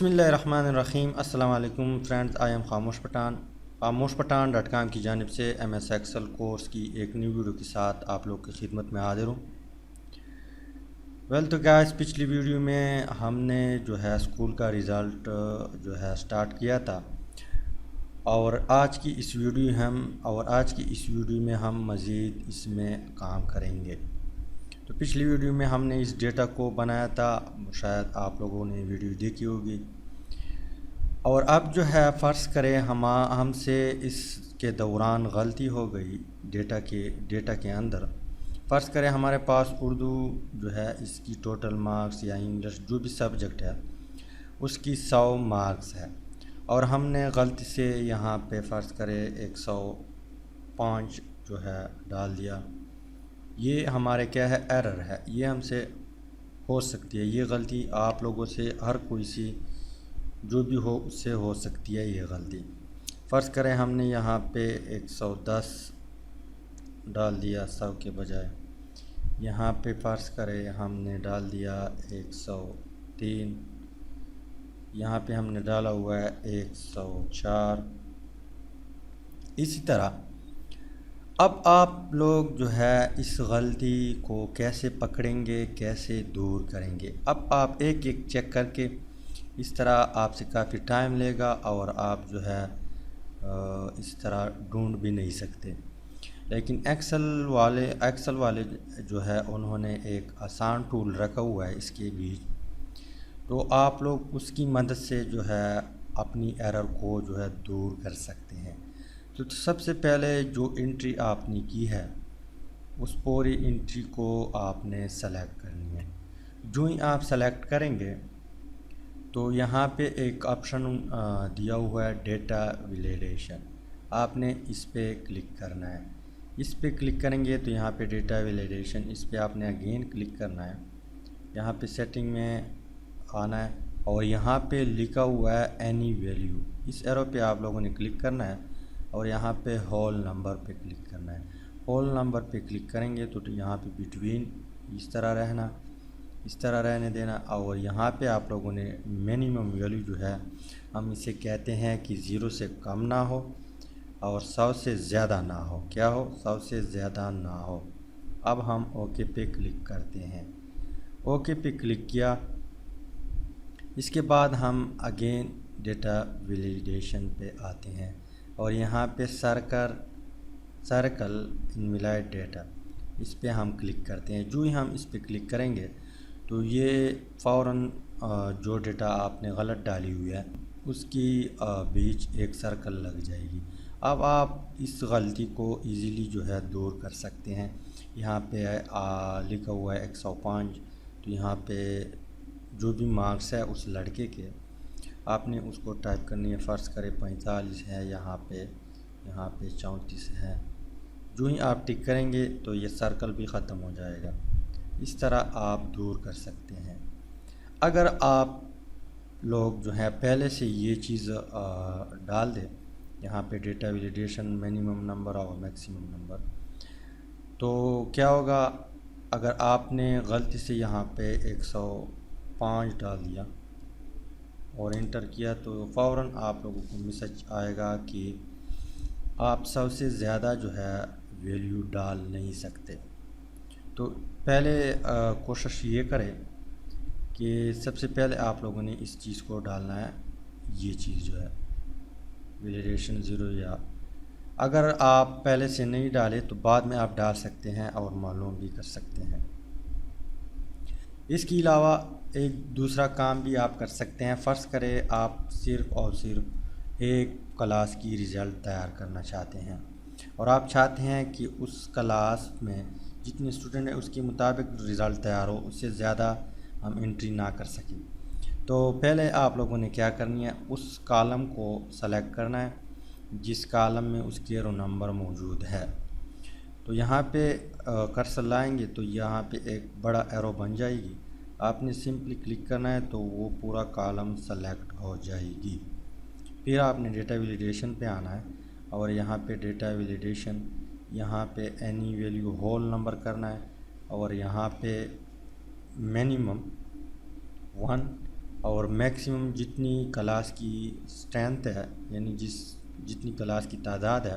بسم اللہ الرحمن الرحیم۔ السلام علیکم فرینڈز، آئی ایم خاموش پٹھان کی جانب سے ایم ایس ایکسل کورس کی ایک نیو ویڈیو کے ساتھ آپ لوگ کی خدمت میں حاضر ہوں۔ تو گائز، پچھلی ویڈیو میں ہم نے جو ہے اسکول کا رزلٹ جو ہے سٹارٹ کیا تھا، اور آج کی اس ویڈیو میں ہم مزید اس میں کام کریں گے۔ تو پچھلی ویڈیو میں ہم نے اس ڈیٹا کو بنایا تھا، شاید آپ لوگوں نے ویڈیو دیکھی ہوگی، اور اب جو ہے فرض کریں ہم سے اس کے دوران غلطی ہو گئی ڈیٹا کے اندر۔ فرض کریں ہمارے پاس اردو جو ہے اس کی ٹوٹل مارکس یا انگلش جو بھی سبجیکٹ ہے اس کی 100 مارکس ہے، اور ہم نے غلطی سے یہاں پہ فرض کریں 105 جو ہے ڈال دیا۔ یہ ہمارے کیا ہے، ایرر ہے، یہ ہم سے ہو سکتی ہے، یہ غلطی آپ لوگوں سے ہر کوئی سی جو بھی ہو اس سے ہو سکتی ہے یہ غلطی۔ فرض کریں ہم نے یہاں پہ 110 ڈال دیا 100 کے بجائے، یہاں پہ فرض کریں ہم نے ڈال دیا 103، یہاں پہ ہم نے ڈالا ہوا ہے 104۔ اسی طرح اب آپ لوگ جو ہے اس غلطی کو کیسے پکڑیں گے، کیسے دور کریں گے؟ اب آپ ایک ایک چیک کر کے، اس طرح آپ سے کافی ٹائم لے گا اور آپ جو ہے اس طرح ڈھونڈ بھی نہیں سکتے۔ لیکن ایکسل والے جو ہے انہوں نے ایک آسان ٹول رکھا ہوا ہے اس کے بیچ، تو آپ لوگ اس کی مدد سے جو ہے اپنی ایرر کو جو ہے دور کر سکتے ہیں۔ تو سب سے پہلے جو انٹری آپ نے کی ہے اس پوری انٹری کو آپ نے سلیکٹ کرنی ہے۔ جو ہی آپ سلیکٹ کریں گے تو یہاں پہ ایک آپشن دیا ہوا ہے ڈیٹا ویلیڈیشن، آپ نے اس پہ کلک کرنا ہے۔ اس پہ کلک کریں گے تو یہاں پہ ڈیٹا ویلیڈیشن، اس پہ آپ نے اگین کلک کرنا ہے، یہاں پہ سیٹنگ میں آنا ہے، اور یہاں پہ لکھا ہوا ہے اینی ویلیو، اس ایرو پہ آپ لوگوں نے کلک کرنا ہے، اور یہاں پہ ہول نمبر پہ کلک کرنا ہے۔ ہول نمبر پہ کلک کریں گے تو یہاں پہ بٹوین اس طرح رہنے دینا، اور یہاں پہ آپ لوگوں نے منیمم ویلیو جو ہے ہم اسے کہتے ہیں کہ 0 سے کم نہ ہو اور 100 سے زیادہ نہ ہو۔ کیا ہو؟ 100 سے زیادہ نہ ہو۔ اب ہم اوکے پہ کلک کرتے ہیں۔ اوکے پہ کلک کیا، اس کے بعد ہم اگین ڈیٹا ویلیڈیشن پہ آتے ہیں، اور یہاں پہ سرکل انویلائڈ ڈیٹا، اس پہ ہم کلک کرتے ہیں۔ جو ہی ہم اس پہ کلک کریں گے تو یہ فوراً جو ڈیٹا آپ نے غلط ڈالی ہوئی ہے اس کی بیچ ایک سرکل لگ جائے گی۔ اب آپ اس غلطی کو ایزیلی جو ہے دور کر سکتے ہیں۔ یہاں پہ لکھا ہوا ہے 105، تو یہاں پہ جو بھی مارکس ہے اس لڑکے کے آپ نے اس کو ٹائپ کرنی ہے۔ فرض کرے 45 ہے، یہاں پہ 34 ہے۔ جو ہی آپ ٹک کریں گے تو یہ سرکل بھی ختم ہو جائے گا۔ اس طرح آپ دور کر سکتے ہیں۔ اگر آپ لوگ جو ہے پہلے سے یہ چیز ڈال دیں، یہاں پہ ڈیٹا ویلیڈیشن منیمم نمبر اور میکسیمم نمبر، تو کیا ہوگا اگر آپ نے غلطی سے یہاں پہ 105 ڈال دیا اور انٹر کیا تو فوراً آپ لوگوں کو میسج آئے گا کہ آپ 100 سے زیادہ جو ہے ویلیو ڈال نہیں سکتے۔ تو پہلے کوشش یہ کریں کہ سب سے پہلے آپ لوگوں نے اس چیز کو ڈالنا ہے، یہ چیز جو ہے ویلیڈیشن 0، یا اگر آپ پہلے سے نہیں ڈالے تو بعد میں آپ ڈال سکتے ہیں اور معلوم بھی کر سکتے ہیں۔ اس کے علاوہ ایک دوسرا کام بھی آپ کر سکتے ہیں۔ فرض کریں آپ صرف اور صرف ایک کلاس کی رزلٹ تیار کرنا چاہتے ہیں، اور آپ چاہتے ہیں کہ اس کلاس میں جتنے اسٹوڈنٹ ہیں اس کے مطابق رزلٹ تیار ہو، اس سے زیادہ ہم انٹری نہ کر سکیں۔ تو پہلے آپ لوگوں نے کیا کرنی ہے، اس کالم کو سلیکٹ کرنا ہے جس کالم میں اس کے رو نمبر موجود ہے۔ تو یہاں پہ کرسر لائیں گے تو یہاں پہ ایک بڑا ایرو بن جائے گی، آپ نے سمپلی کلک کرنا ہے تو وہ پورا کالم سلیکٹ ہو جائے گی۔ پھر آپ نے ڈیٹا ویلیڈیشن پہ آنا ہے، اور یہاں پہ ڈیٹا ویلیڈیشن، یہاں پہ اینی ویلیو ہول نمبر کرنا ہے، اور یہاں پہ منیمم 1 اور میکسیمم جتنی کلاس کی اسٹرینتھ ہے، یعنی جتنی کلاس کی تعداد ہے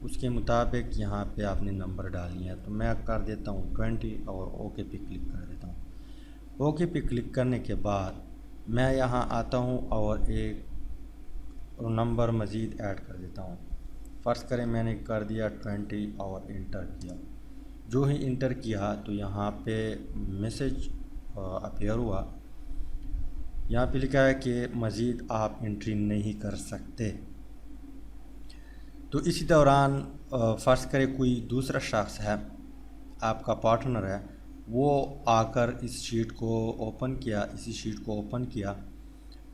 اس کے مطابق یہاں پہ آپ نے نمبر ڈالنی ہے۔ تو میں کر دیتا ہوں 20 اور اوکے پہ کلک کر دیتا ہوں۔ اوکے پہ کلک کرنے کے بعد میں یہاں آتا ہوں اور ایک نمبر مزید ایڈ کر دیتا ہوں۔ فرض کریں میں نے کر دیا 20 اور انٹر کیا۔ جو ہی انٹر کیا تو یہاں پہ میسج اپیئر ہوا، یہاں پہ لکھا ہے کہ مزید آپ انٹری نہیں کر سکتے۔ تو اسی دوران فرض کرے کوئی دوسرا شخص ہے، آپ کا پارٹنر ہے، وہ آ کر اس شیٹ کو اوپن کیا، اسی شیٹ کو اوپن کیا،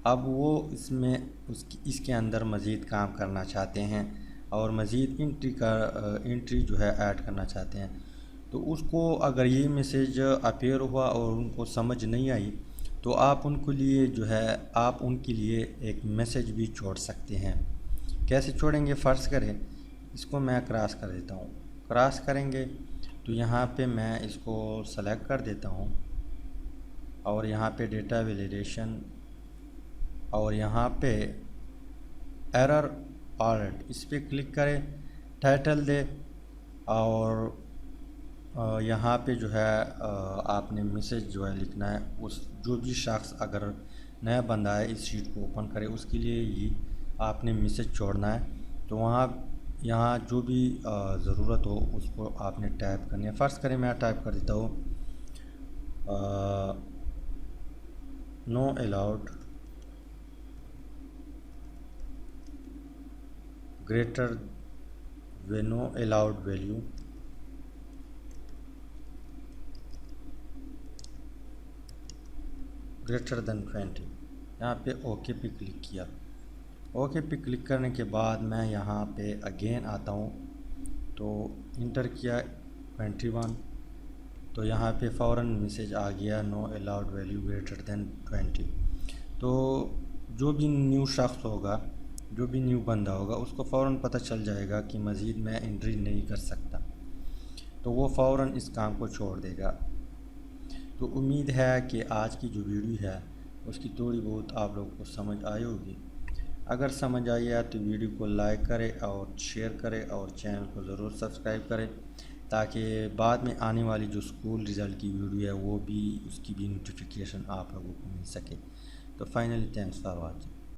اب وہ اس کے اندر مزید کام کرنا چاہتے ہیں اور مزید انٹری جو ہے ایڈ کرنا چاہتے ہیں، تو اس کو اگر یہ میسیج اپیئر ہوا اور ان کو سمجھ نہیں آئی تو آپ ان کے لیے ایک میسیج بھی چھوڑ سکتے ہیں۔ کیسے چھوڑیں گے؟ فرض کریں اس کو میں کراس کر دیتا ہوں۔ کراس کریں گے تو یہاں پہ میں اس کو سلیکٹ کر دیتا ہوں اور یہاں پہ ڈیٹا ویلیڈیشن اور یہاں پہ ایرر الرٹ اس پہ کلک کریں، ٹائٹل دے اور یہاں پہ جو ہے آپ نے میسیج جو ہے لکھنا ہے، جو بھی شخص اگر نیا بندہ ہے اس شیٹ کو اوپن کرے اس کے لیے ہی آپ نے میسیج چھوڑنا ہے۔ تو یہاں جو بھی ضرورت ہو اس کو آپ نے ٹائپ کرنی ہے۔ فرض کریں میں ٹائپ کر دیتا ہوں نو الاؤڈ گریٹر نو الاؤڈ ویلیو گریٹر دین 20۔ یہاں پہ اوکے پہ کلک کیا۔ اوکے پہ کلک کرنے کے بعد میں یہاں پہ اگین آتا ہوں تو انٹر کیا 21، تو یہاں پہ فوراً میسیج آ گیا نو الاؤڈ ویلیو گریٹر دین 20۔ تو جو بھی نیو شخص ہوگا، جو بھی نیو بندہ ہوگا اس کو فوراً پتہ چل جائے گا کہ مزید میں انٹری نہیں کر سکتا، تو وہ فوراً اس کام کو چھوڑ دے گا۔ تو امید ہے کہ آج کی جو ویڈیو ہے اس کی تھوڑی بہت آپ لوگوں کو سمجھ آئی ہوگی۔ اگر سمجھ آئی ہے تو ویڈیو کو لائک کرے اور شیئر کرے اور چینل کو ضرور سبسکرائب کرے تاکہ بعد میں آنے والی جو اسکول رزلٹ کی ویڈیو ہے وہ بھی اس کی بھی نوٹیفیکیشن آپ لوگوں کو مل سکے۔ تو فائنلی تھینکس فار واچنگ۔